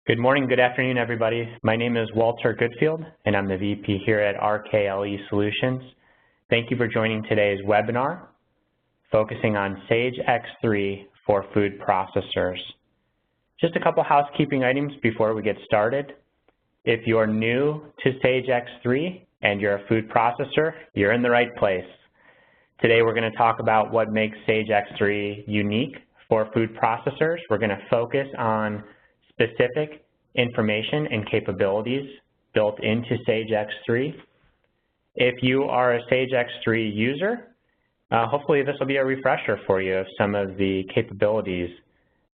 Good morning, good afternoon, everybody. My name is Walter Goodfield, and I'm the VP here at RKL eSolutions. Thank you for joining today's webinar, focusing on Sage X3 for food processors. Just a couple housekeeping items before we get started. If you're new to Sage X3 and you're a food processor, you're in the right place. Today we're going to talk about what makes Sage X3 unique for food processors. We're going to focus on specific information and capabilities built into Sage X3. If you are a Sage X3 user, hopefully this will be a refresher for you of some of the capabilities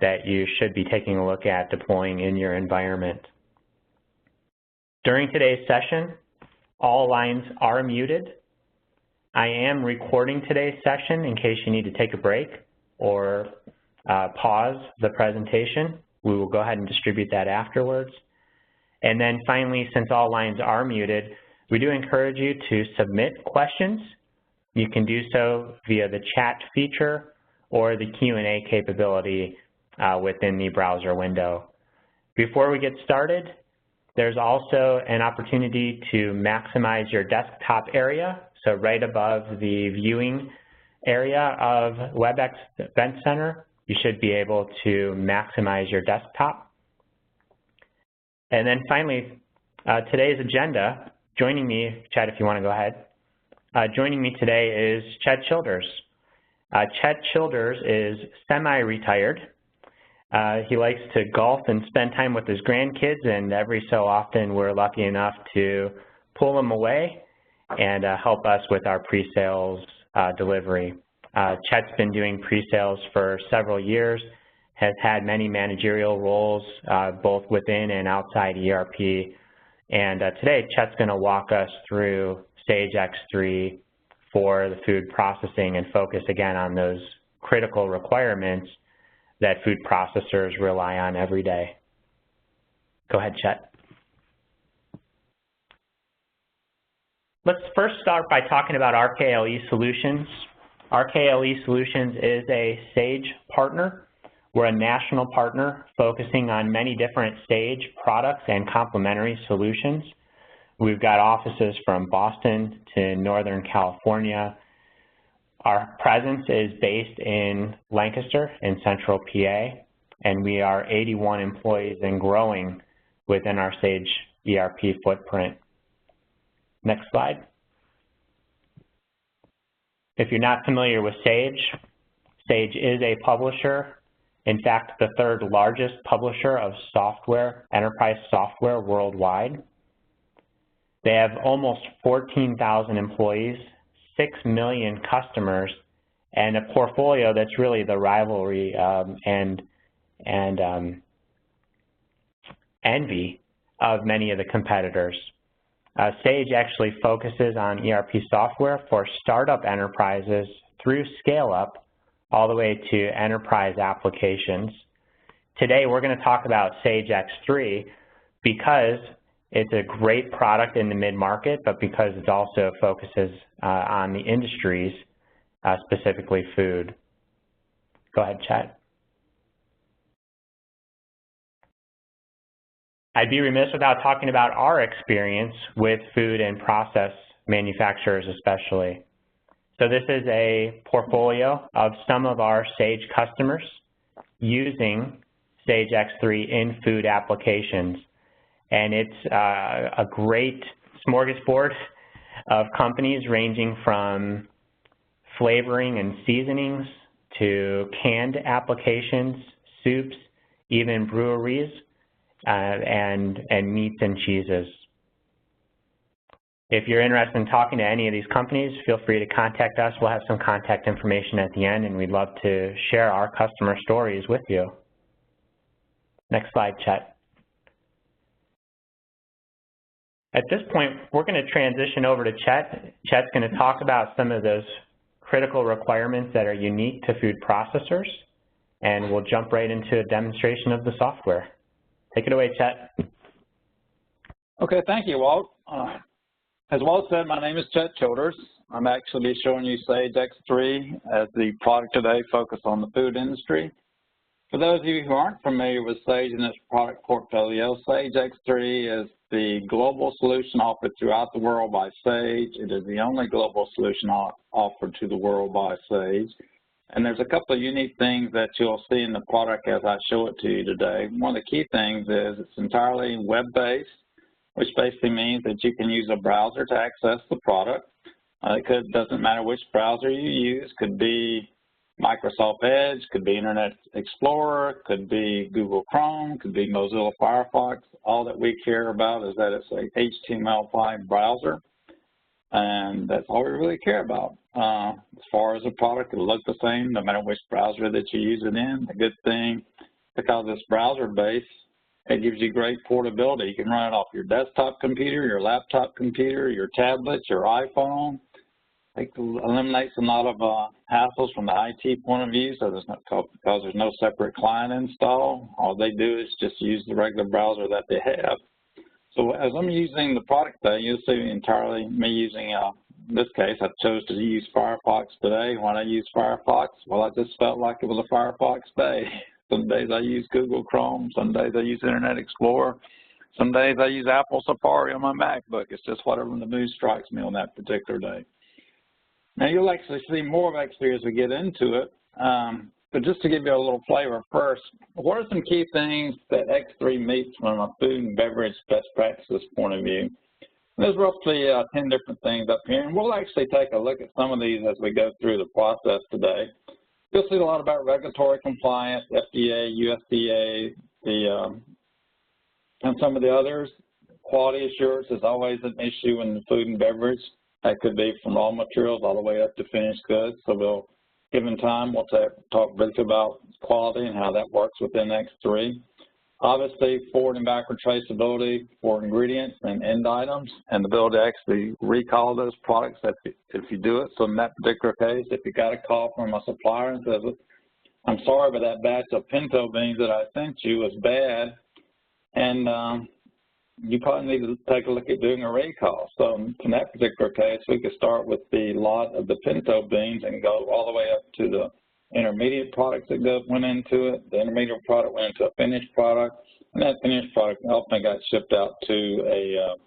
that you should be taking a look at deploying in your environment. During today's session, all lines are muted. I am recording today's session in case you need to take a break or pause the presentation. We will go ahead and distribute that afterwards. And then finally, since all lines are muted, we do encourage you to submit questions. You can do so via the chat feature or the Q&A capability within the browser window. Before we get started, there's also an opportunity to maximize your desktop area. So right above the viewing area of WebEx Event Center, you should be able to maximize your desktop. And then finally, today's agenda, joining me, Chad, if you want to go ahead. Joining me today is Chad Childers. Chad Childers is semi-retired. He likes to golf and spend time with his grandkids, and every so often we're lucky enough to pull him away and help us with our pre-sales delivery. Chet's been doing pre-sales for several years, has had many managerial roles both within and outside ERP, and today Chet's going to walk us through Sage X3 for the food processing and focus again on those critical requirements that food processors rely on every day. Go ahead, Chet. Let's first start by talking about RKL eSolutions. RKL eSolutions is a Sage partner. We're a national partner focusing on many different Sage products and complementary solutions. We've got offices from Boston to Northern California. Our presence is based in Lancaster in central PA, and we are 81 employees and growing within our Sage ERP footprint. Next slide. If you're not familiar with Sage, Sage is a publisher, in fact, the third largest publisher of software, enterprise software worldwide. They have almost 14,000 employees, 6 million customers, and a portfolio that's really the rivalry and envy of many of the competitors. Sage actually focuses on ERP software for startup enterprises through scale-up all the way to enterprise applications. Today we're going to talk about Sage X3 because it's a great product in the mid-market, but because it also focuses on the industries, specifically food. Go ahead, Chad. I'd be remiss without talking about our experience with food and process manufacturers especially. So this is a portfolio of some of our Sage customers using Sage X3 in food applications. And it's a great smorgasbord of companies ranging from flavoring and seasonings to canned applications, soups, even breweries, and meats and cheeses. If you're interested in talking to any of these companies, feel free to contact us. We'll have some contact information at the end, and we'd love to share our customer stories with you. Next slide, Chet. At this point, we're going to transition over to Chet. Chet's going to talk about some of those critical requirements that are unique to food processors, and we'll jump right into a demonstration of the software. Take it away, Chet. Okay, thank you, Walt. As Walt said, my name is Chet Childers. I'm actually showing you Sage X3 as the product today focused on the food industry. For those of you who aren't familiar with Sage and its product portfolio, Sage X3 is the global solution offered throughout the world by Sage. It is the only global solution offered to the world by Sage. And there's a couple of unique things that you'll see in the product as I show it to you today. One of the key things is it's entirely web-based, which basically means that you can use a browser to access the product. It doesn't matter which browser you use. Could be Microsoft Edge, could be Internet Explorer, could be Google Chrome, could be Mozilla Firefox. All that we care about is that it's a HTML5 browser, and that's all we really care about. As far as the product, it'll look the same no matter which browser that you use it in. The good thing, because it's browser-based, it gives you great portability. You can run it off your desktop computer, your laptop computer, your tablet, your iPhone. It eliminates a lot of hassles from the IT point of view, so because there's no separate client install. All they do is just use the regular browser that they have. So as I'm using the product today, you'll see entirely me using, in this case, I chose to use Firefox today. When I use Firefox, well, I just felt like it was a Firefox day. Some days I use Google Chrome, some days I use Internet Explorer, some days I use Apple Safari on my MacBook. It's just whatever the mood strikes me on that particular day. Now, you'll actually see more of X3 as we get into it, but just to give you a little flavor first, what are some key things that X3 meets from a food and beverage best practices point of view? There's roughly 10 different things up here, and we'll actually take a look at some of these as we go through the process today. You'll see a lot about regulatory compliance, FDA, USDA, and some of the others. Quality assurance is always an issue in the food and beverage. That could be from raw materials all the way up to finished goods. So given time, we'll talk briefly about quality and how that works within X3. Obviously, forward and backward traceability for ingredients and end items, and the ability to actually recall those products if you do it. So in that particular case, if you got a call from a supplier and says, I'm sorry, but that batch of pinto beans that I sent you was bad, and you probably need to take a look at doing a recall. So in that particular case, we could start with the lot of the pinto beans and go all the way up to the intermediate products that went into it. The intermediate product went into a finished product, and that finished product often got shipped out to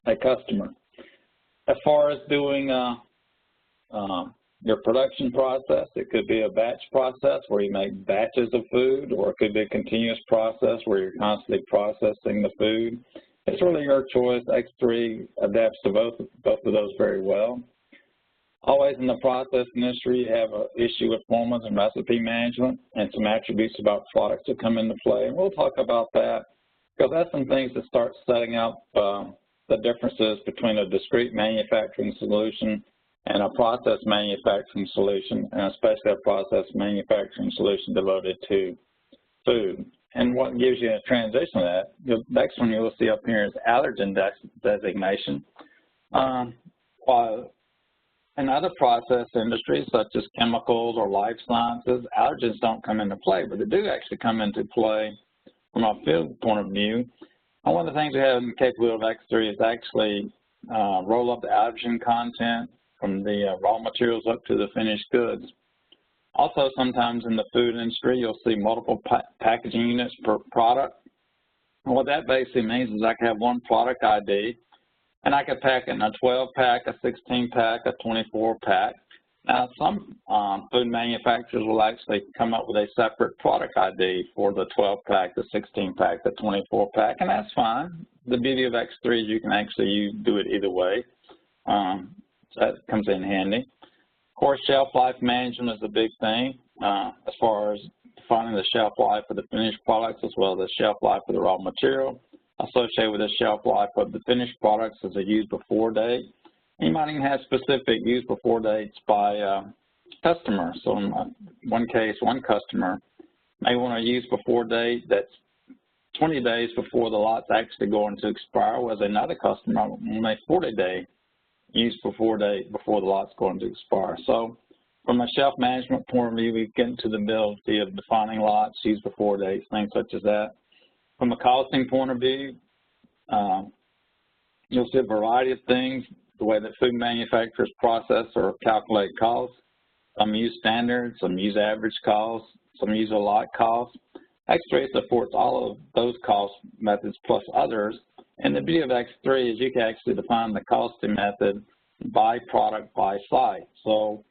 a customer. As far as doing your production process, it could be a batch process where you make batches of food, or it could be a continuous process where you're constantly processing the food. It's really your choice. X3 adapts to both of those very well. Always in the process industry, you have an issue with formula and recipe management and some attributes about products that come into play. And we'll talk about that because that's some things that start setting up the differences between a discrete manufacturing solution and a process manufacturing solution, and especially a process manufacturing solution devoted to food. And what gives you a transition to that, the next one you'll see up here is allergen designation. While in other process industries, such as chemicals or life sciences, allergens don't come into play, but they do actually come into play from a field point of view. And one of the things we have in the capability of X3 is actually roll up the allergen content from the raw materials up to the finished goods. Also, sometimes in the food industry, you'll see multiple packaging units per product. And what that basically means is I can have one product ID, and I could pack it in a 12-pack, a 16-pack, a 24-pack. Now, some food manufacturers will actually come up with a separate product ID for the 12-pack, the 16-pack, the 24-pack, and that's fine. The beauty of X3 is you can actually do it either way. So that comes in handy. Of course, shelf life management is a big thing as far as defining the shelf life of the finished products as well as the shelf life of the raw material. Associated with the shelf life of the finished products is a use before date. You might even have specific use before dates by customer. So in one case, one customer may want a use before date that's 20 days before the lot's actually going to expire, whereas another customer will make 40-day use before date before the lot's going to expire. So from a shelf management point of view, we get into the ability of defining lots, use before dates, things such as that. From a costing point of view, you'll see a variety of things, the way that food manufacturers process or calculate costs. Some use standards, some use average costs, some use a lot cost. X3 supports all of those cost methods plus others. And the beauty of X3 is you can actually define the costing method by product, by site. So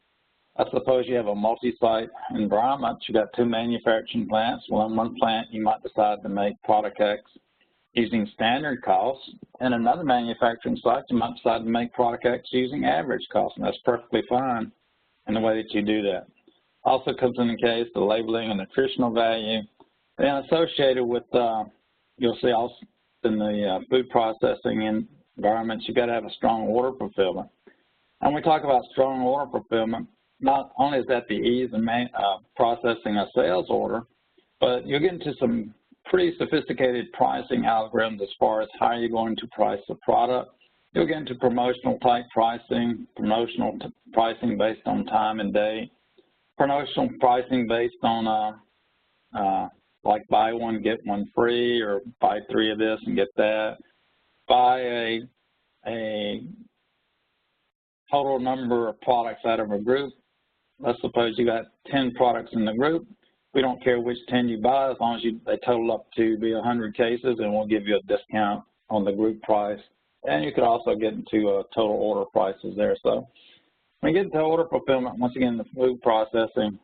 I suppose you have a multi-site environment. You got 2 manufacturing plants. Well, in one plant, you might decide to make product X using standard costs. And another manufacturing site, you might decide to make product X using average cost. And that's perfectly fine in the way that you do that. Also comes in the case the labeling and nutritional value. Then associated with, you'll see also in the food processing environments, you've got to have a strong order fulfillment. And when we talk about strong order fulfillment, not only is that the ease of processing a sales order, but you'll get into some pretty sophisticated pricing algorithms as far as how you're going to price the product. You'll get into promotional type pricing, promotional pricing based on time and day, promotional pricing based on like buy one, get one free, or buy 3 of this and get that. Buy a total number of products out of a group. Let's suppose you got 10 products in the group. We don't care which 10 you buy, as long as they total up to be 100 cases, and we'll give you a discount on the group price. And you could also get into total order prices there. So when you get into order fulfillment, once again, the food processing,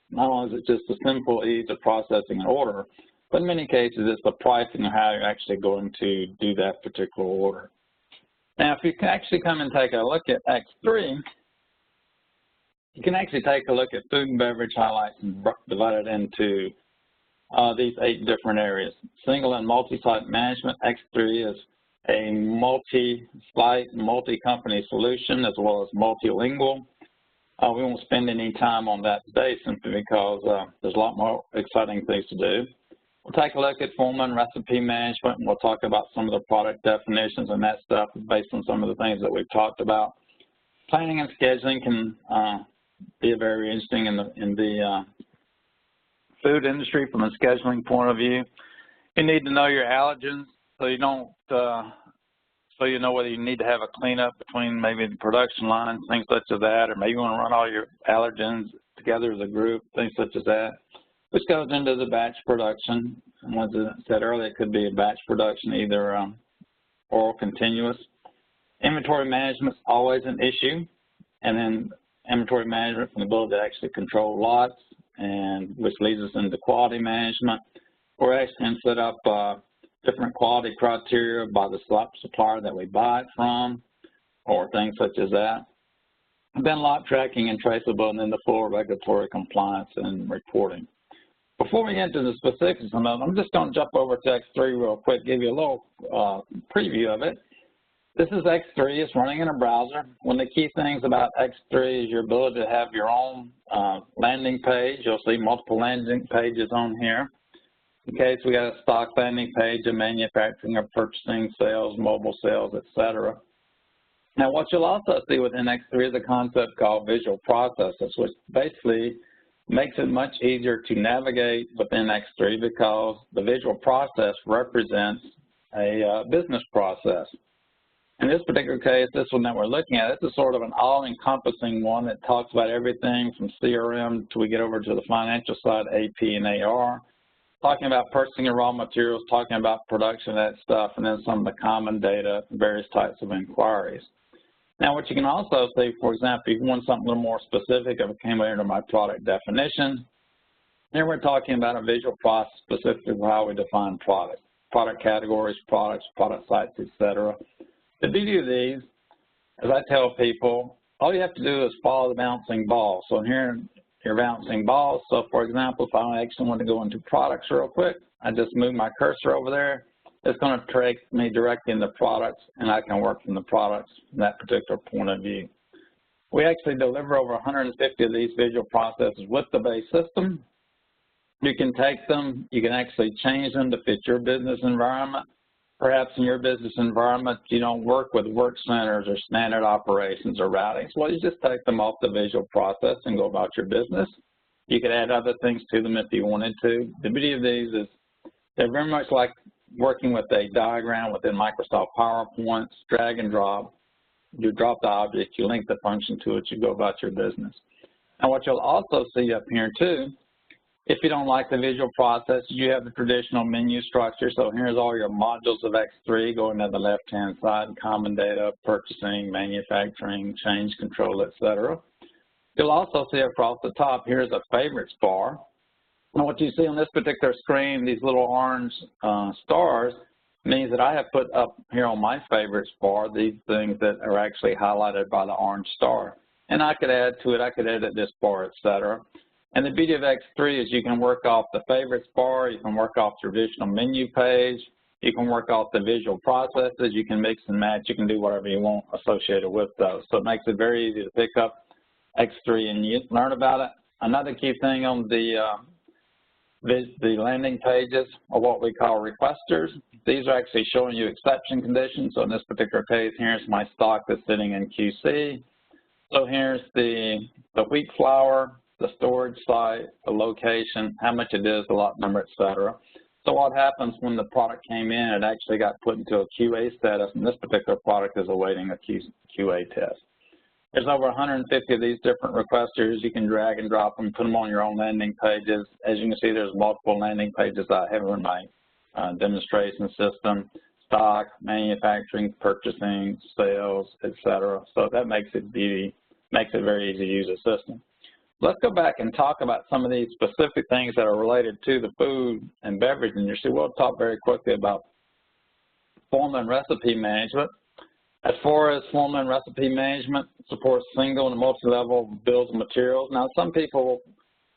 not only is it just the simple ease of processing an order, but in many cases it's the pricing of how you're actually going to do that particular order. Now, if you can actually come and take a look at X3, you can actually take a look at food and beverage highlights and divide it into these 8 different areas. Single and multi-site management. X3 is a multi-site, multi-company solution as well as multilingual. We won't spend any time on that today simply because there's a lot more exciting things to do. We'll take a look at formula and recipe management, and we'll talk about some of the product definitions and that stuff based on some of the things that we've talked about. Planning and scheduling can be very interesting in the food industry from a scheduling point of view. You need to know your allergens so you don't so you know whether you need to have a cleanup between maybe the production lines, things such as that, or maybe you want to run all your allergens together as a group, things such as that, which goes into the batch production. And as I said earlier, it could be a batch production, either oral continuous. Inventory management is always an issue, and then inventory management from the ability to actually control lots, and which leads us into quality management. We're actually going to set up different quality criteria by the supplier that we buy it from, or things such as that. And then lot tracking and traceability, and then the full regulatory compliance and reporting. Before we get into the specifics of them, I'm just going to jump over to X3 real quick, give you a little preview of it. This is X3. It's running in a browser. One of the key things about X3 is your ability to have your own landing page. You'll see multiple landing pages on here. Okay, so we got a stock landing page, a manufacturing, a purchasing, sales, mobile sales, etc. Now, what you'll also see within X3 is a concept called visual processes, which basically makes it much easier to navigate within X3 because the visual process represents a business process. In this particular case, this one that we're looking at, this is sort of an all-encompassing one that talks about everything from CRM till we get over to the financial side, AP and AR, talking about purchasing of raw materials, talking about production, that stuff, and then some of the common data, various types of inquiries. Now, what you can also see, for example, if you want something a little more specific, if it came under my product definition, here we're talking about a visual process specifically for how we define products, product categories, products, product sites, etc. The beauty of these, as I tell people, all you have to do is follow the bouncing ball. So here, you're bouncing balls. So, for example, if I actually want to go into products real quick, I just move my cursor over there. It's going to take me directly into products, and I can work from the products from that particular point of view. We actually deliver over 150 of these visual processes with the base system. You can take them, you can actually change them to fit your business environment. Perhaps in your business environment, you don't work with work centers or standard operations or routings. Well, you just take them off the visual process and go about your business. You could add other things to them if you wanted to. The beauty of these is they're very much like working with a diagram within Microsoft PowerPoint, drag and drop. You drop the object, you link the function to it, you go about your business. And what you'll also see up here too If you don't like the visual process, you have the traditional menu structure. So here's all your modules of X3 going to the left-hand side: common data, purchasing, manufacturing, change control, etc. You'll also see across the top, here's a favorites bar. And what you see on this particular screen, these little orange stars, means that I have put up here on my favorites bar these things that are actually highlighted by the orange star. And I could add to it, I could edit this bar, etc. And the beauty of X3 is you can work off the favorites bar, you can work off the traditional menu page, you can work off the visual processes, you can mix and match, you can do whatever you want associated with those. So it makes it very easy to pick up X3 and you learn about it. Another key thing on the landing pages are what we call requesters. These are actually showing you exception conditions. So in this particular case, here's my stock that's sitting in QC. So here's the wheat flour, the storage site, the location, how much it is, the lot number, etc. So what happens when the product came in, it actually got put into a QA status, and this particular product is awaiting a QA test. There's over 150 of these different requesters. You can drag and drop them, put them on your own landing pages. As you can see, there's multiple landing pages I have in my demonstration system: stock, manufacturing, purchasing, sales, etc. So that makes it very easy to use a system. Let's go back and talk about some of these specific things that are related to the food and beverage industry. We'll talk very quickly about formula and recipe management. As far as formula and recipe management, supports single and multi-level bills of materials. Now, some people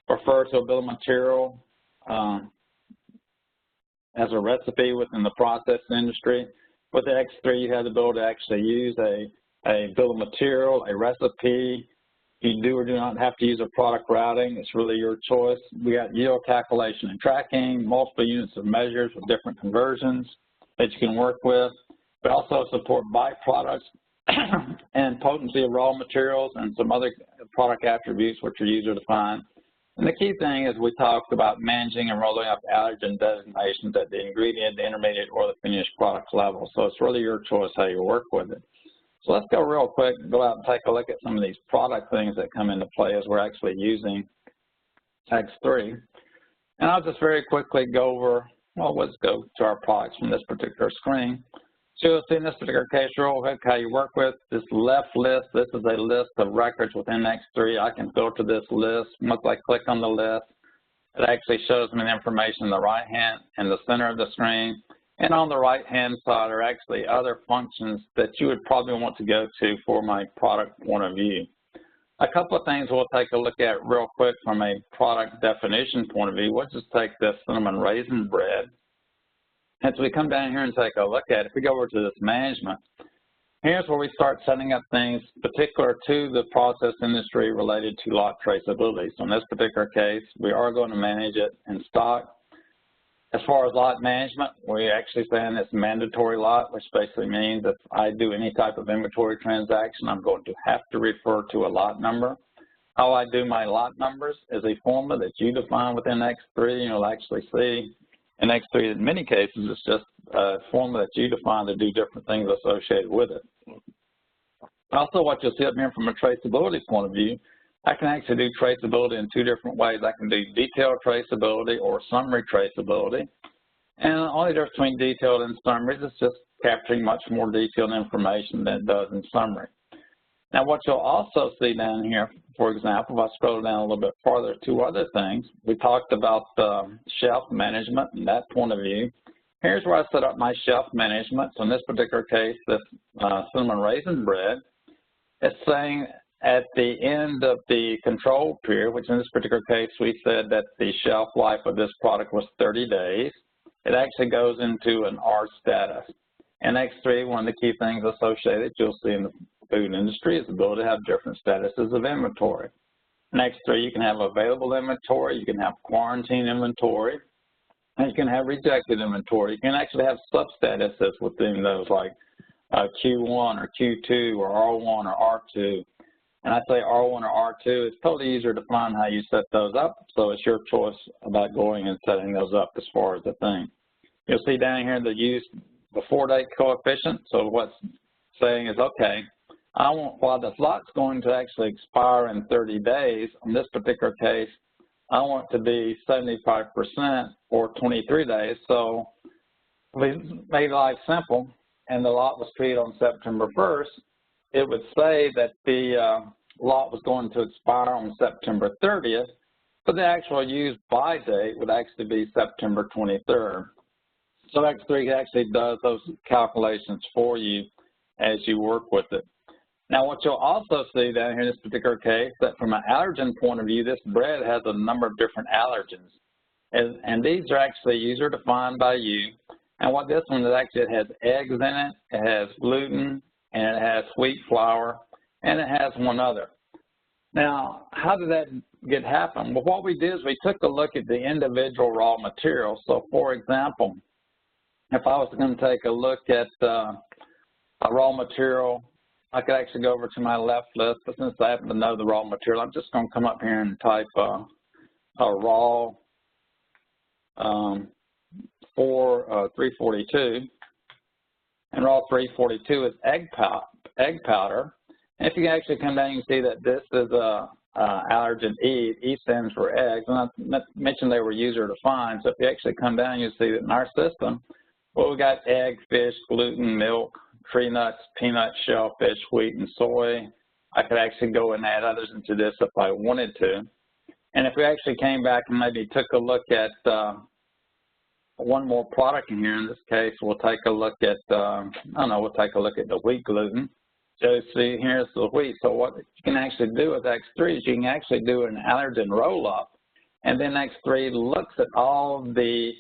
refer to a bill of material as a recipe within the process industry. With the X3, you have the ability to actually use a bill of material, a recipe. You do or do not have to use a product routing. It's really your choice. We got yield calculation and tracking, multiple units of measures with different conversions that you can work with. We also support byproducts and potency of raw materials and some other product attributes which are user defined. And the key thing is we talked about managing and rolling up allergen designations at the ingredient, the intermediate, or the finished product level. So it's really your choice how you work with it. So let's go real quick and go out and take a look at some of these product things that come into play as we're actually using X3. And I'll just very quickly go over, well, let's go to our products from this particular screen. So you'll see in this particular case, real quick, how you work with this left list. This is a list of records within X3. I can filter this list. Once I click on the list, it actually shows me the information in the right hand and the center of the screen. And on the right-hand side are actually other functions that you would probably want to go to for my product point of view. A couple of things we'll take a look at real quick from a product definition point of view. We'll just take this cinnamon raisin bread. As we come down here and take a look at it, if we go over to this management, here's where we start setting up things particular to the process industry related to lot traceability. So in this particular case, we are going to manage it in stock. As far as lot management, we actually saying it's mandatory lot, which basically means if I do any type of inventory transaction, I'm going to have to refer to a lot number. How I do my lot numbers is a formula that you define within X3. You'll actually see in X3, in many cases, it's just a formula that you define to do different things associated with it. Also, what you'll see up here from a traceability point of view, I can actually do traceability in two different ways. I can do detailed traceability or summary traceability. And the only difference between detailed and summary is just capturing much more detailed information than it does in summary. Now, what you'll also see down here, for example, if I scroll down a little bit farther, two other things. We talked about shelf management and that point of view. Here's where I set up my shelf management. So in this particular case, this cinnamon raisin bread, it's saying at the end of the control period, which in this particular case, we said that the shelf life of this product was 30 days. It actually goes into an R status. In X3, one of the key things associated you'll see in the food industry is the ability to have different statuses of inventory. In X3, you can have available inventory, you can have quarantine inventory, and you can have rejected inventory. You can actually have sub-statuses within those like Q1 or Q2 or R1 or R2. And I say R1 or R2, it's totally easier to find how you set those up, so it's your choice about going and setting those up as far as the thing. You'll see down here the use before date coefficient, so what's saying is, okay, while the lot's going to actually expire in 30 days, in this particular case, I want it to be 75% for 23 days. So we made life simple, and the lot was treated on September 1st. It would say that the lot was going to expire on September 30th, but the actual use by date would actually be September 23rd. So X3 actually does those calculations for you as you work with it. Now, what you'll also see down here in this particular case, that from an allergen point of view, this bread has a number of different allergens. And these are actually user-defined by you. And what this one is actually, it has eggs in it, it has gluten, and it has wheat flour, and it has one other. Now, how did that get happen? Well, what we did is we took a look at the individual raw materials. So, for example, if I was going to take a look at a raw material, I could actually go over to my left list, but since I happen to know the raw material, I'm just going to come up here and type a raw 342. And raw 342 is egg powder. And if you can actually come down, you can see that this is allergen E. E stands for eggs. And I mentioned they were user-defined. So if you actually come down, you'll see that in our system, well, we got egg, fish, gluten, milk, tree nuts, peanuts, shellfish, wheat, and soy. I could actually go and add others into this if I wanted to. And if we actually came back and maybe took a look at one more product in here, in this case, we'll take a look at, we'll take a look at the wheat gluten. So see, here's the wheat. So what you can actually do with X3 is you can actually do an allergen roll-up. And then X3 looks at all the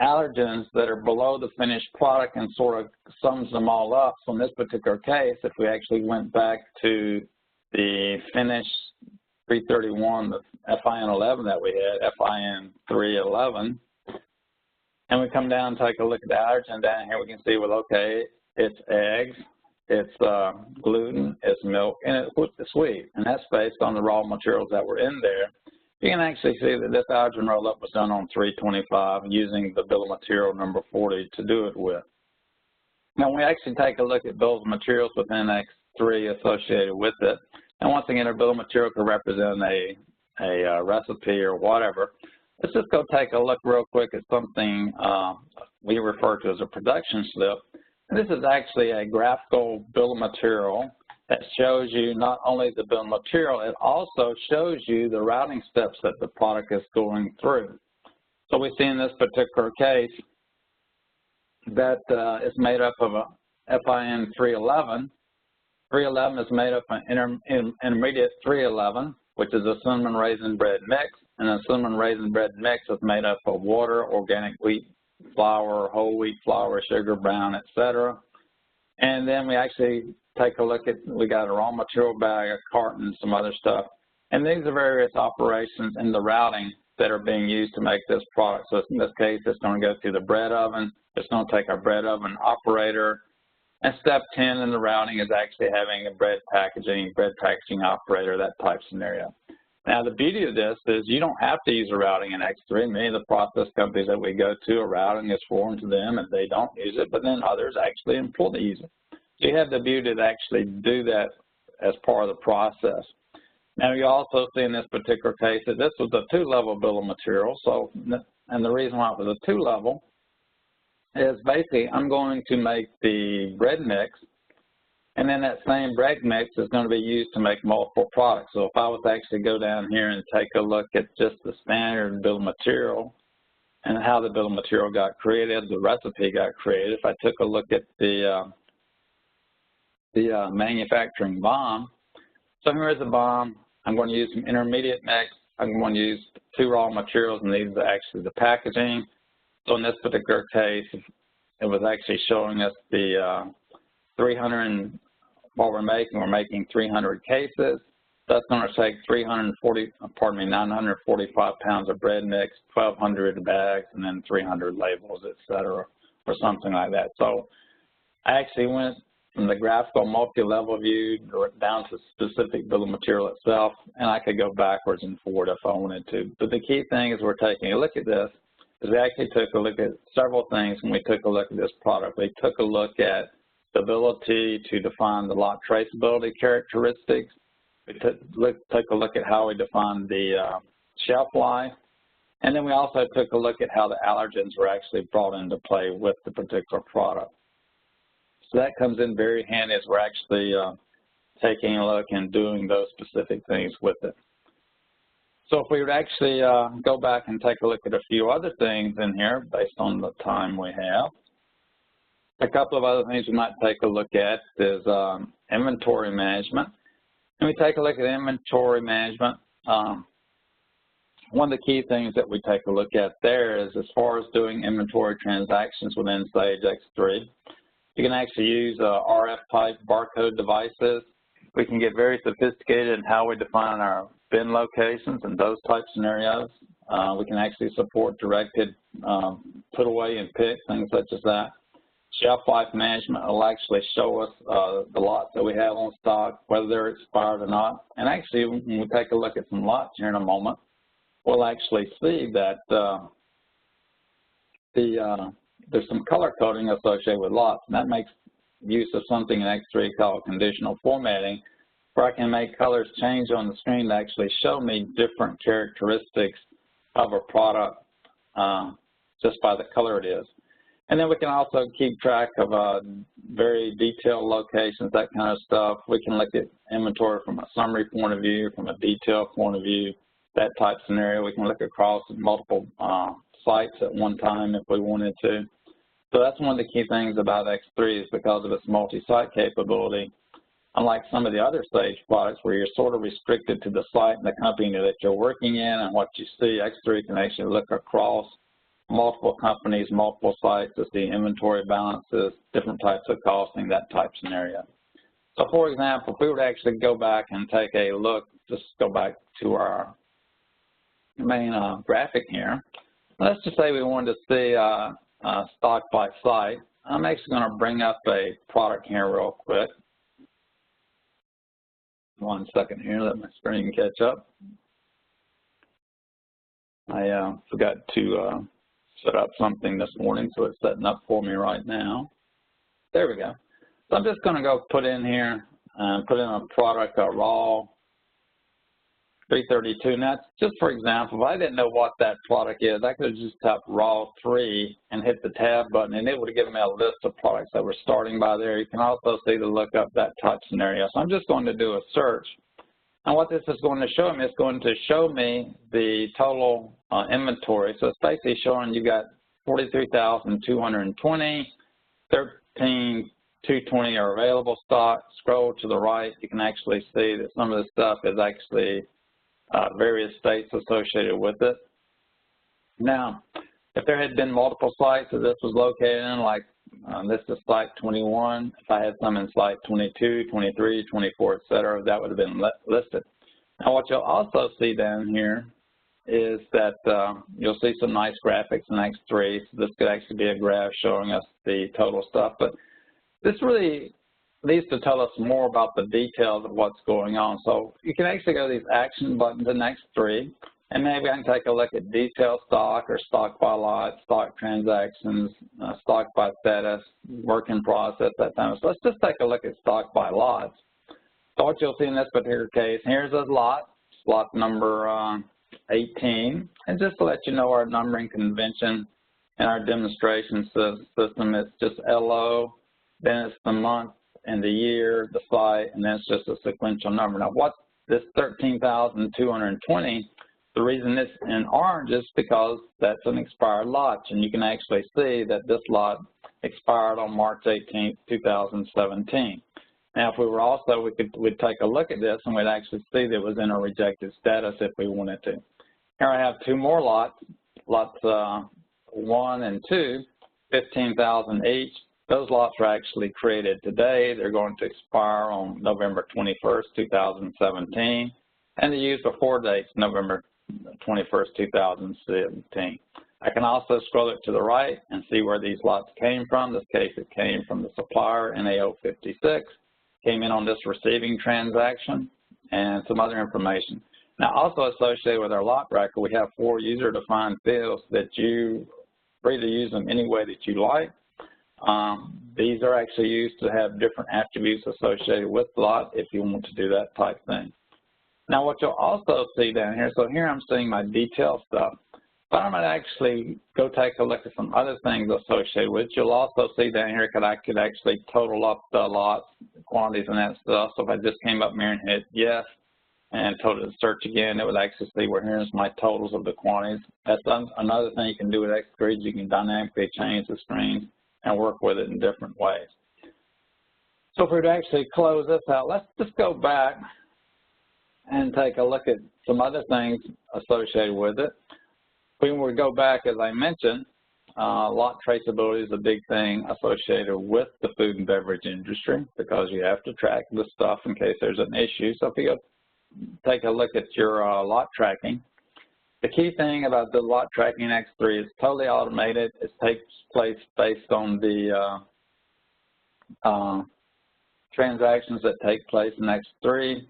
allergens that are below the finished product and sort of sums them all up. So in this particular case, if we actually went back to the finished 331, the FIN 11 that we had, FIN 311, and we come down and take a look at the allergen down here, we can see, well, okay, it's eggs, it's gluten, it's milk, and it's wheat. And that's based on the raw materials that were in there. You can actually see that this allergen roll-up was done on 325 using the bill of material number 40 to do it with. Now, we actually take a look at bills of materials within X3 associated with it. And once again, our bill of material could represent a recipe or whatever. Let's just go take a look real quick at something we refer to as a production slip. And this is actually a graphical bill of material that shows you not only the bill of material, it also shows you the routing steps that the product is going through. So we see in this particular case that it's made up of a FIN 311. 311 is made up of an intermediate 311, which is a cinnamon raisin bread mix, and a cinnamon raisin bread mix is made up of water, organic wheat flour, whole wheat flour, sugar, brown, etc. And then we actually take a look at, we got a raw material bag, a carton, some other stuff. And these are various operations in the routing that are being used to make this product. So in this case, it's going to go through the bread oven. It's going to take our bread oven operator. And step 10 in the routing is actually having a bread packaging operator, that type scenario. Now, the beauty of this is you don't have to use a routing in X3. Many of the process companies that we go to, a routing is foreign to them and they don't use it, but then others actually employ to use it. So you have the beauty to actually do that as part of the process. Now, you also see in this particular case that this was a two-level bill of material. So, and the reason why it was a two-level is basically I'm going to make the bread mix, and then that same bread mix is going to be used to make multiple products. So if I was to actually go down here and take a look at just the standard bill of material and how the bill of material got created, the recipe got created, if I took a look at the manufacturing BOM, so here's the BOM. I'm going to use some intermediate mix. I'm going to use two raw materials, and these are actually the packaging. So in this particular case, it was actually showing us the 300, what we're making 300 cases. That's going to take 945 pounds of bread mix, 1,200 bags, and then 300 labels, et cetera, or something like that. So I actually went from the graphical multi-level view down to specific bill of material itself, and I could go backwards and forward if I wanted to. But the key thing is we're taking a look at this, is we actually took a look at several things when we took a look at this product. We took a look at the ability to define the lot traceability characteristics. We took a look at how we define the shelf life, and then we also took a look at how the allergens were actually brought into play with the particular product. So that comes in very handy as we're actually taking a look and doing those specific things with it. So if we would actually go back and take a look at a few other things in here based on the time we have. A couple of other things we might take a look at is inventory management. When we take a look at inventory management, one of the key things that we take a look at there is as far as doing inventory transactions within Sage X3, you can actually use RF type barcode devices. We can get very sophisticated in how we define our bin locations and those type scenarios. We can actually support directed put away and pick, things such as that. Shelf life management will actually show us the lots that we have on stock, whether they're expired or not. And actually, when we take a look at some lots here in a moment, we'll actually see that there's some color coding associated with lots, and that makes use of something in X3 called conditional formatting, where I can make colors change on the screen to actually show me different characteristics of a product just by the color it is. And then we can also keep track of very detailed locations, that kind of stuff. We can look at inventory from a summary point of view, from a detailed point of view, that type scenario. We can look across multiple sites at one time if we wanted to. So that's one of the key things about X3 is because of its multi-site capability. Unlike some of the other Sage products where you're sort of restricted to the site and the company that you're working in and what you see, X3 can actually look across multiple companies, multiple sites to see inventory balances, different types of costing, that type scenario. So for example, if we were to actually go back and take a look, just go back to our main graphic here. Let's just say we wanted to see stock by site. I'm actually going to bring up a product here real quick. 1 second here, let my screen catch up. I forgot to set up something this morning, so it's setting up for me right now. There we go. So I'm just going to go put in here, put in a product, a raw 332. Now, just for example, if I didn't know what that product is, I could have just typed raw 3 and hit the tab button, and it would have given me a list of products that were starting by there. You can also see the lookup, that type scenario. So I'm just going to do a search. And what this is going to show me is going to show me the total inventory. So it's basically showing you got 43,220, 13,220 are available stock. Scroll to the right, you can actually see that some of the stuff is actually various states associated with it. Now, if there had been multiple sites that this was located in, like this is site 21, if I had some in site 22, 23, 24, et cetera, that would have been listed. Now, what you'll also see down here is that you'll see some nice graphics in X3. So this could actually be a graph showing us the total stuff, but this really needs to tell us more about the details of what's going on. So you can actually go to these action buttons in X3, and maybe I can take a look at detailed stock or stock by lot, stock transactions, stock by status, work in process, that kind of stuff. So let's just take a look at stock by lots. So what you'll see in this particular case, here's a lot number 18. And just to let you know our numbering convention in our demonstration system, it's just LO, then it's the month and the year, the site, and then it's just a sequential number. Now, what's this 13,220? The reason it's in orange is because that's an expired lot, and you can actually see that this lot expired on March 18, 2017. Now, if we were also, we'd take a look at this, and we'd actually see that it was in a rejected status if we wanted to. Here I have 2 more lots, lots 1 and 2, 15,000 each. Those lots are actually created today. They're going to expire on November 21st, 2017, and the use before dates, November 21st, 2017. I can also scroll it to the right and see where these lots came from. In this case, it came from the supplier, NAO56, came in on this receiving transaction, and some other information. Now, also associated with our lot record, we have 4 user-defined fields that you free to use them any way that you like. These are actually used to have different attributes associated with the lot if you want to do that type thing. Now what you'll also see down here, so here I'm seeing my detailed stuff, but I'm going to actually go take a look at some other things associated with it. You'll also see down here that I could actually total up the lots, quantities, and that stuff. So if I just came up here and hit yes and total the search again, it would actually see where here's my totals of the quantities. That's another thing you can do with X3 is you can dynamically change the screens and work with it in different ways. So if we were to actually close this out, let's just go back and take a look at some other things associated with it. When we go back, as I mentioned, lot traceability is a big thing associated with the food and beverage industry because you have to track the stuff in case there's an issue. So if you go take a look at your lot tracking, the key thing about the lot tracking in X3 is totally automated. It takes place based on the transactions that take place in X3.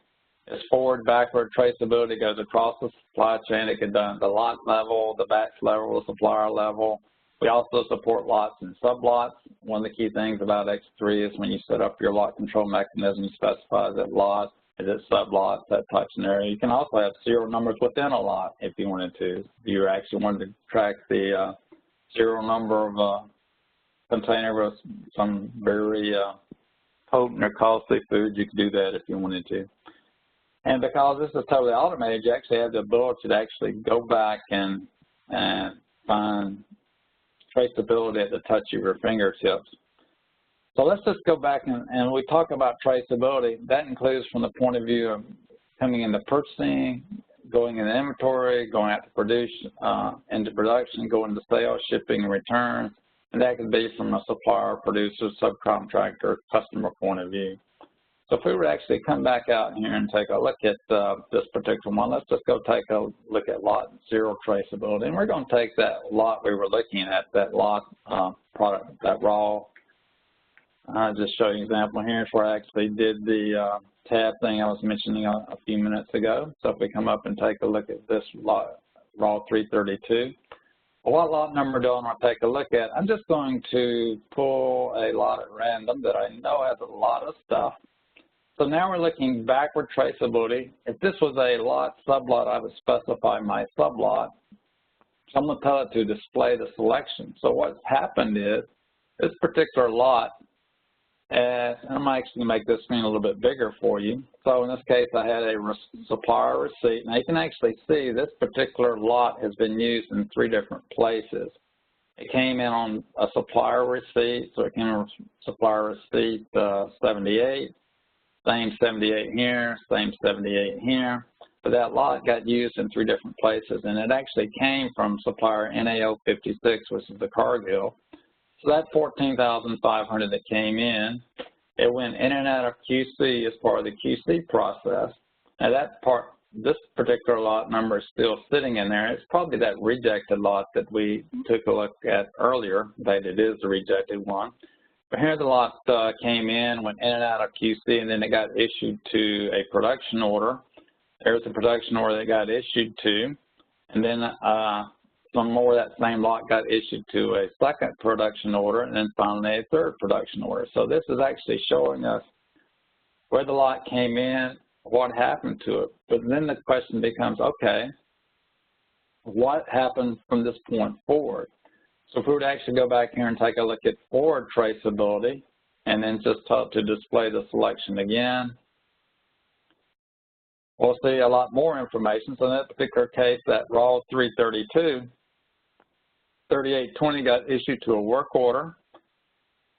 It's forward, backward traceability, goes across the supply chain. It can be done at the lot level, the batch level, the supplier level. We also support lots and sublots. One of the key things about X3 is when you set up your lot control mechanism, you specify that lot, is it sublots, that type of scenario. You can also have serial numbers within a lot if you wanted to. If you actually wanted to track the serial number of a container with some very potent or costly food, you could do that if you wanted to. And because this is totally automated, you actually have the ability to actually go back and find traceability at the touch of your fingertips. So let's just go back and we talk about traceability. That includes from the point of view of coming into purchasing, going into inventory, going out to produce, into production, going to sales, shipping, and returns. And that can be from a supplier, producer, subcontractor, customer point of view. So if we were to actually come back out here and take a look at this particular one, let's just go take a look at lot and serial traceability. And we're going to take that lot we were looking at, that lot product, that raw. I'll just show you an example here where I actually did the tab thing I was mentioning a few minutes ago. So if we come up and take a look at this lot, raw 332. Well, what lot number do I want to take a look at? I'm just going to pull a lot at random that I know has a lot of stuff. So now we're looking backward traceability. If this was a lot, sublot, I would specify my sublot. So I'm going to tell it to display the selection. So what's happened is this particular lot, and I'm actually going to make this screen a little bit bigger for you. So in this case, I had a supplier receipt. Now you can actually see this particular lot has been used in 3 different places. It came in on a supplier receipt, so it came in supplier receipt 78. Same 78 here, same 78 here. But that lot got used in 3 different places, and it actually came from supplier NAO 56, which is the Cargill. So that 14,500 that came in, it went in and out of QC as part of the QC process. Now that part, this particular lot number is still sitting in there. It's probably that rejected lot that we took a look at earlier, that it is the rejected one. But here the lot came in, went in and out of QC, and then it got issued to a production order. There's a production order that got issued to, and then some more of that same lot got issued to a second production order, and then finally a third production order. So this is actually showing us where the lot came in, what happened to it. But then the question becomes, okay, what happened from this point forward? So if we were to actually go back here and take a look at forward traceability and then just talk to display the selection again, we'll see a lot more information. So in that particular case, that raw 332, 3820 got issued to a work order.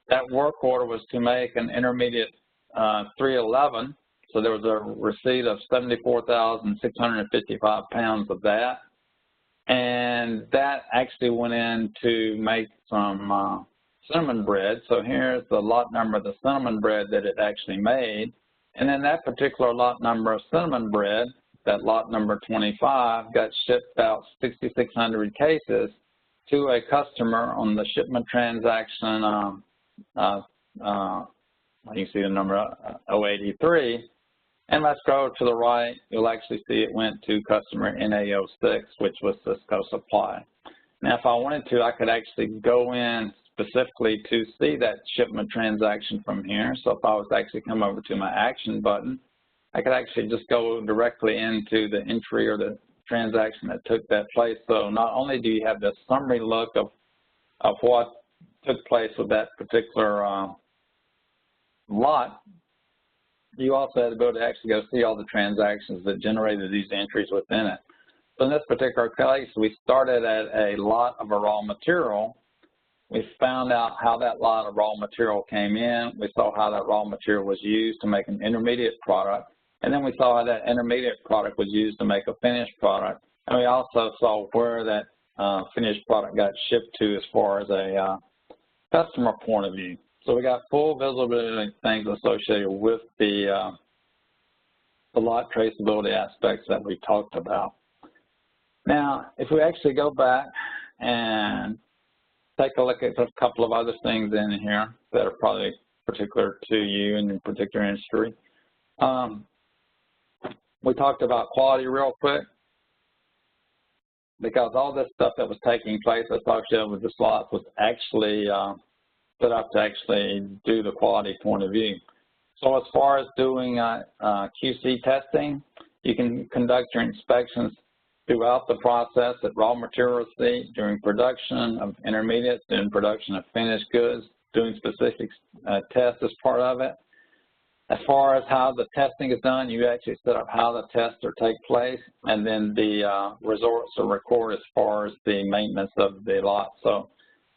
That work order was to make an intermediate 311. So there was a receipt of 74,655 pounds of that. And that actually went in to make some cinnamon bread. So here's the lot number of the cinnamon bread that it actually made. And then that particular lot number of cinnamon bread, that lot number 25, got shipped out 6,600 cases to a customer on the shipment transaction, you can see the number 083. And let's go to the right, you'll actually see it went to customer NAO6, which was Cisco Supply. Now, if I wanted to, I could actually go in specifically to see that shipment transaction from here. So if I was to actually come over to my action button I could actually just go directly into the entry or the transaction that took that place. So not only do you have the summary look of what took place with that particular lot, you also have the ability to actually go see all the transactions that generated these entries within it. So in this particular case, we started at a lot of a raw material. We found out how that lot of raw material came in. We saw how that raw material was used to make an intermediate product. And then we saw how that intermediate product was used to make a finished product. And we also saw where that finished product got shipped to as far as a customer point of view. So we got full visibility of things associated with the lot traceability aspects that we talked about. Now, if we actually go back and take a look at a couple of other things in here that are probably particular to you and your particular industry. We talked about quality real quick, because all this stuff that was taking place associated with the slots was actually set up to actually do the quality point of view. So as far as doing QC testing, you can conduct your inspections throughout the process at raw material receipt, during production of intermediates, during production of finished goods, doing specific tests as part of it. As far as how the testing is done, you actually set up how the tests are take place, and then the results are recorded as far as the maintenance of the lot. So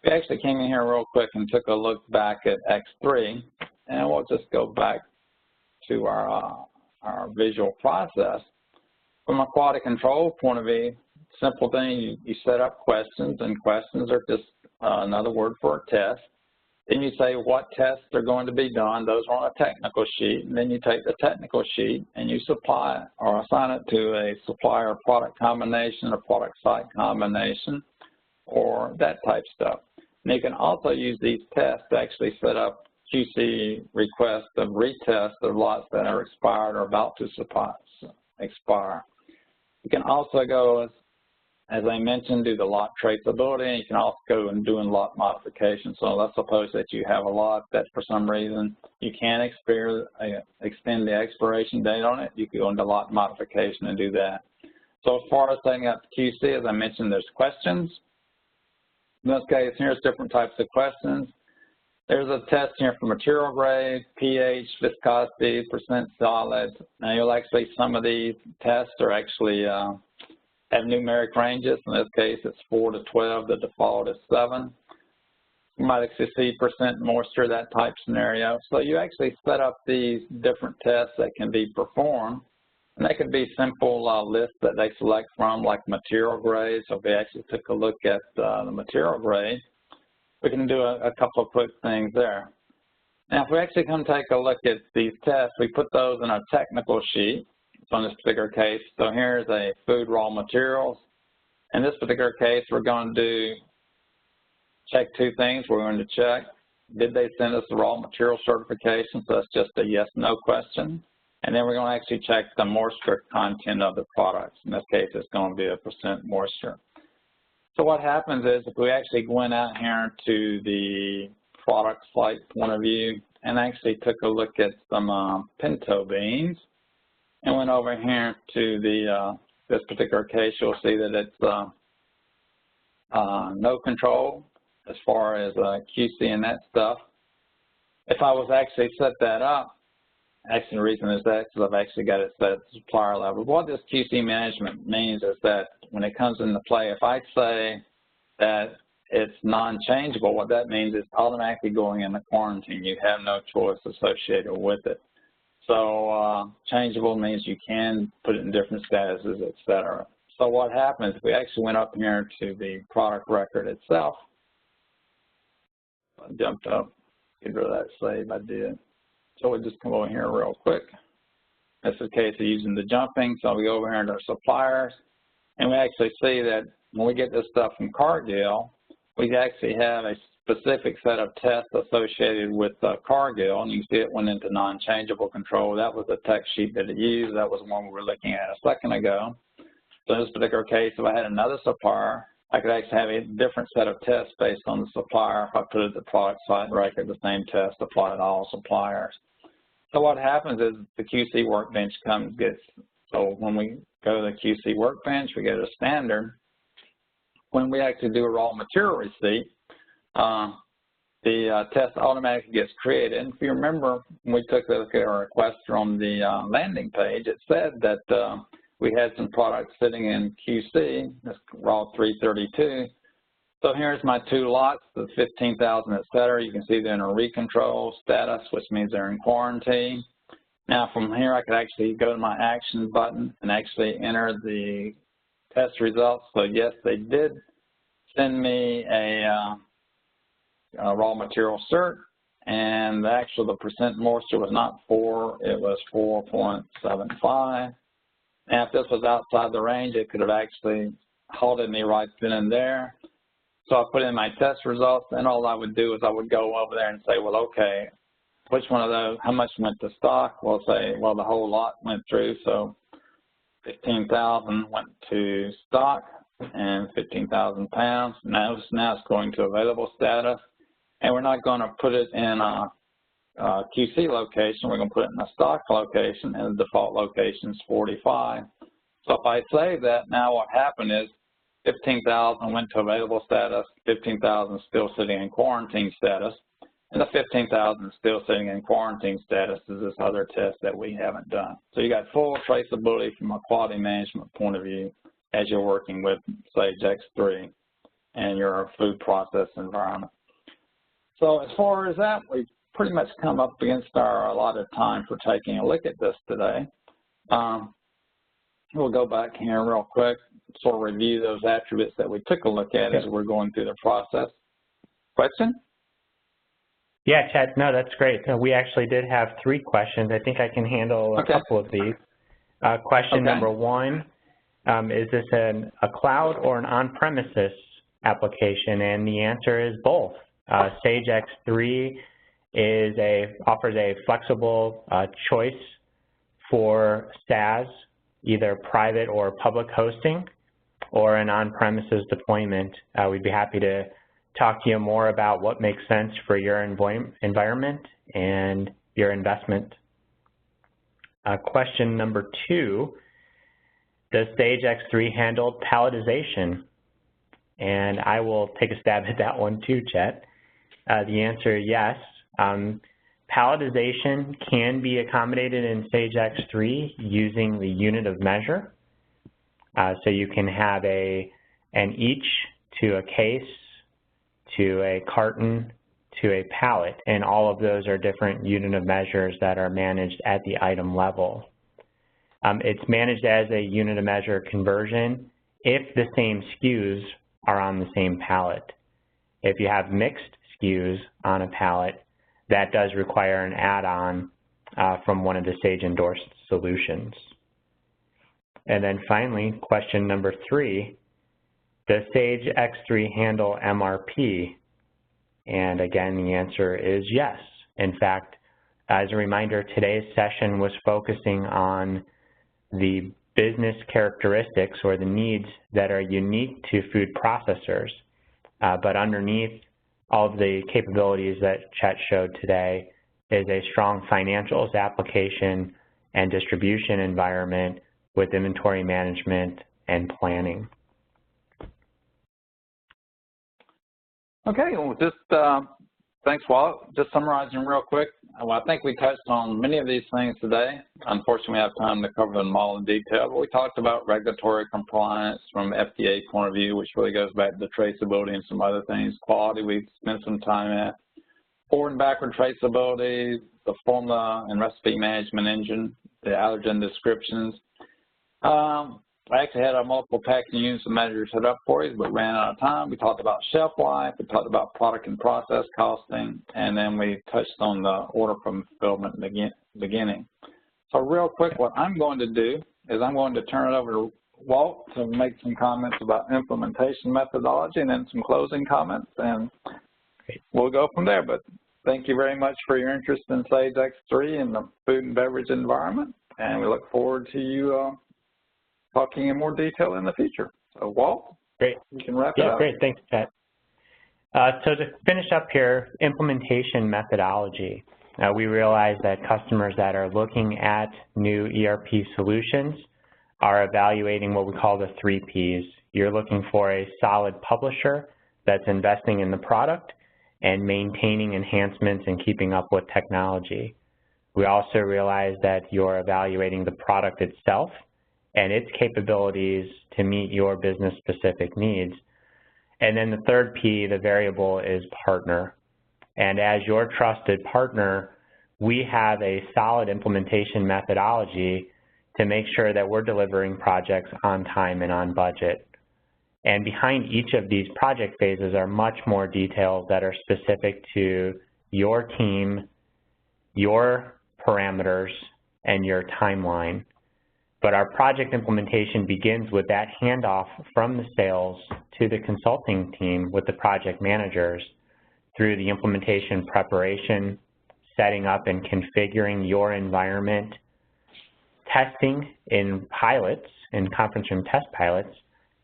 we actually came in here real quick and took a look back at X3, and we'll just go back to our visual process. From a quality control point of view, simple thing, you set up questions, and questions are just another word for a test. Then you say what tests are going to be done. Those are on a technical sheet. And then you take the technical sheet and you supply or assign it to a supplier product combination or product site combination or that type stuff. And you can also use these tests to actually set up QC requests of retest of lots that are expired or about to expire. You can also go, as I mentioned, do the lot traceability, and you can also go and do lot modification. So let's suppose that you have a lot that for some reason you can't extend the expiration date on it. You can go into lot modification and do that. So as far as setting up QC, as I mentioned, there's questions. In this case, here's different types of questions. There's a test here for material grade, pH, viscosity, percent solids. Now you'll actually, some of these tests are actually have numeric ranges. In this case, it's 4 to 12. The default is 7. You might actually see percent moisture, that type scenario. So you actually set up these different tests that can be performed. And they could be simple lists that they select from, like material grade. So if we actually took a look at the material grade, we can do a couple of quick things there. Now, if we actually come take a look at these tests, we put those in a technical sheet. So in this particular case, so here's a food raw materials. In this particular case, we're going to check two things. We're going to check, did they send us the raw material certification? So that's just a yes/no question. And then we're going to actually check the moisture content of the products. In this case, it's going to be a percent moisture. So what happens is if we actually went out here to the product site point of view and actually took a look at some pinto beans and went over here to the this particular case, you'll see that it's no control as far as QC and that stuff. If I was actually set that up, actually the reason is that because I've actually got it set at the supplier level. What this QC management means is that when it comes into play, if I say that it's non-changeable, what that means is automatically going into quarantine. You have no choice associated with it. So changeable means you can put it in different statuses, et cetera. So what happens, if we actually went up here to the product record itself, I jumped up, get rid of that save, I did. So we'll just come over here real quick. This is the case of using the jumping. So we go over here into our suppliers, and we actually see that when we get this stuff from Cargill, we actually have a specific set of tests associated with Cargill, and you can see it went into non-changeable control. That was the tech sheet that it used. That was the one we were looking at a second ago. So in this particular case, if I had another supplier, I could actually have a different set of tests based on the supplier. If I put it at the product site record, the same test applied to all suppliers. So what happens is the QC workbench so when we go to the QC workbench, we go to standard. When we actually do a raw material receipt, the test automatically gets created. And if you remember, when we took a look at our request from the landing page, it said that we had some products sitting in QC, that's raw 332. So here's my 2 lots, the 15,000, et cetera. You can see they're in a recontrol status, which means they're in quarantine. Now from here, I could actually go to my action button and actually enter the test results. So yes, they did send me a raw material cert, and the percent moisture was not 4, it was 4.75. Now if this was outside the range, it could have actually halted me right then and there. So I put in my test results, and all I would do is I would go over there and say, well, okay, which one of those, how much went to stock? We'll say, well, the whole lot went through, so 15,000 went to stock and 15,000 pounds. Now it's going to available status, and we're not going to put it in a QC location. We're going to put it in a stock location, and the default location is 45. So if I save that, now what happened is 15,000 went to available status, 15,000 still sitting in quarantine status, and the 15,000 still sitting in quarantine status is this other test that we haven't done. So you got full traceability from a quality management point of view as you're working with Sage X3 and your food process environment. So as far as that, we've pretty much come up against our allotted time for taking a look at this today. We'll go back here real quick, sort of review those attributes that we took a look at as we're going through the process. Question? Yeah, Chad, no, that's great. We actually did have 3 questions. I think I can handle a couple of these. Question number 1, is this a cloud or an on-premises application? And the answer is both. Sage X3 offers a flexible choice for SaaS, either private or public hosting, or an on-premises deployment. We'd be happy to talk to you more about what makes sense for your environment and your investment. Question number 2, does Sage X3 handle palletization? And I will take a stab at that one too, Chet. The answer is yes. Palletization can be accommodated in Sage X3 using the unit of measure. So you can have an each to a case, to a carton, to a pallet, and all of those are different unit of measures that are managed at the item level. It's managed as a unit of measure conversion if the same SKUs are on the same pallet. If you have mixed SKUs on a pallet, that does require an add-on from one of the Sage endorsed solutions. And then finally, question number 3, does Sage X3 handle MRP? And again, the answer is yes. In fact, as a reminder, today's session was focusing on the business characteristics or the needs that are unique to food processors. But underneath all of the capabilities that Chet showed today is a strong financials application and distribution environment with inventory management and planning. Okay, well, just thanks, Walt. Just summarizing real quick, well, I think we touched on many of these things today. Unfortunately, we have time to cover them all in detail, but we talked about regulatory compliance from FDA point of view, which really goes back to traceability and some other things. Quality, we spent some time at. Forward and backward traceability, the formula and recipe management engine, the allergen descriptions. I actually had our multiple packaging units and measures set up for you, but ran out of time. We talked about shelf life, we talked about product and process costing, and then we touched on the order fulfillment beginning. So real quick, what I'm going to do is I'm going to turn it over to Walt to make some comments about implementation methodology and then some closing comments, and we'll go from there. But thank you very much for your interest in Sage X3 and the food and beverage environment, and we look forward to you talking in more detail in the future. So, Walt, great. You can wrap it up. Yeah, great. Thanks, Pat. So to finish up here, implementation methodology. we realize that customers that are looking at new ERP solutions are evaluating what we call the 3 Ps. You're looking for a solid publisher that's investing in the product and maintaining enhancements and keeping up with technology. We also realize that you're evaluating the product itself and its capabilities to meet your business-specific needs. And then the 3rd P, the variable, is partner. And as your trusted partner, we have a solid implementation methodology to make sure that we're delivering projects on time and on budget. And behind each of these project phases are much more details that are specific to your team, your parameters, and your timeline. But our project implementation begins with that handoff from the sales to the consulting team with the project managers through the implementation preparation, setting up and configuring your environment, testing in pilots, in conference room test pilots,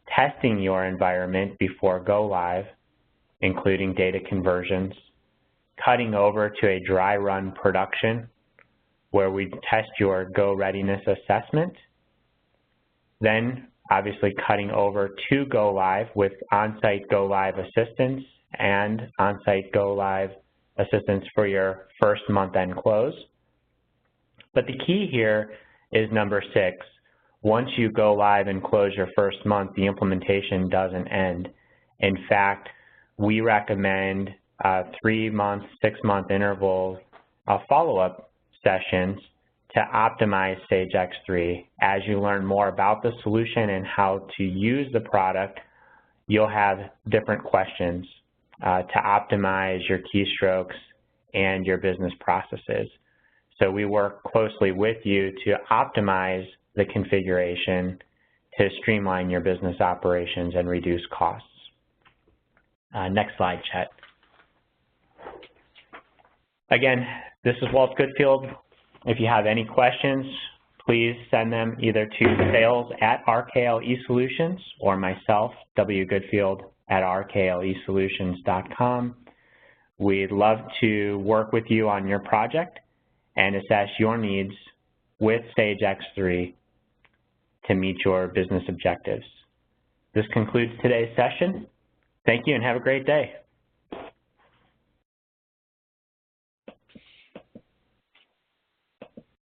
testing your environment before go live, including data conversions, cutting over to a dry run production where we test your go readiness assessment, then obviously cutting over to go live with on-site go live assistance and on-site go live assistance for your first month-end close. But the key here is number 6. Once you go live and close your first month, the implementation doesn't end. In fact, we recommend 3-month, 6-month intervals of follow-up sessions to optimize Sage X3. As you learn more about the solution and how to use the product, you'll have different questions to optimize your keystrokes and your business processes. So we work closely with you to optimize the configuration to streamline your business operations and reduce costs. Next slide, Chet. Again, this is Walt Goodfield. If you have any questions, please send them either to sales@RKL eSolutions or myself, wgoodfield@rklesolutions.com. We'd love to work with you on your project and assess your needs with Sage X3 to meet your business objectives. This concludes today's session. Thank you and have a great day.